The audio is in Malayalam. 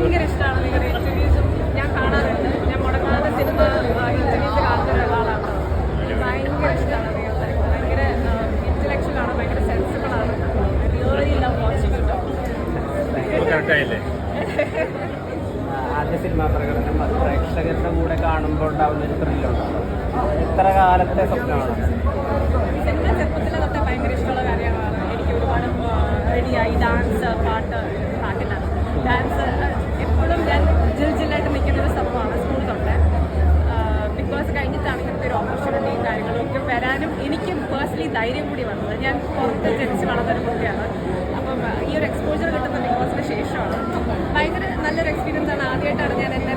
ഭയങ്കര ഇഷ്ടമാണ് നിങ്ങളുടെ ഇന്റർവ്യൂസും ഞാൻ കാണാറുണ്ട്. ഞാൻ മുടങ്ങാതെ സിനിമ ഇന്റർവ്യൂസ് കാണുന്ന ഒരാളാണ്. ഭയങ്കര ഇഷ്ടമാണ് നിങ്ങളുടെ ഭയങ്കര ഇന്റലക്ച്വൽ ആണ്, ഭയങ്കര സെൻസിബിൾ ആണ്. റിയലി ലവ് വാച്ചിങ് ഇട്ടോ. ആദ്യ സിനിമാ പ്രകടനം അത് പ്രേക്ഷകരുടെ കൂടെ കാണുമ്പോൾ ഉണ്ടാവുന്ന ഒരു ത്രില്ലുണ്ടോ? എത്ര കാലത്തെ സ്വപ്നമാണ്? സിനിമ ചെറുപ്പത്തിലെ തൊട്ടേ ഭയങ്കര ഇഷ്ടമുള്ള കാര്യങ്ങളാണ്. എനിക്ക് ഒരുപാട് റെഡിയായി പാട്ടില്ല ഡാൻസ് എപ്പോഴും ഞാൻ ജില്ലായിട്ട് നിൽക്കുന്ന ഒരു സംഭവമാണ് സ്കൂൾ തൊട്ട്. ബിഗ് ബോസ് കഴിഞ്ഞിട്ടാണ് ഇങ്ങനത്തെ ഒരു ഓപ്പർച്യൂണിറ്റിയും കാര്യങ്ങളും ഒക്കെ വരാനും എനിക്ക് പേഴ്സണലി ധൈര്യം കൂടി വന്നത്. ഞാൻ പുറത്ത് ജനിച്ച് വളർന്നൊരു കുട്ടിയാണ്. അപ്പം ഈ ഒരു എക്സ്പോജർ കിട്ടുന്ന ബിഗ് ബോസിന് ശേഷമാണ്. ഭയങ്കര നല്ലൊരു എക്സ്പീരിയൻസ് ആണ്. ആദ്യമായിട്ടാണ് ഞാൻ എന്നെ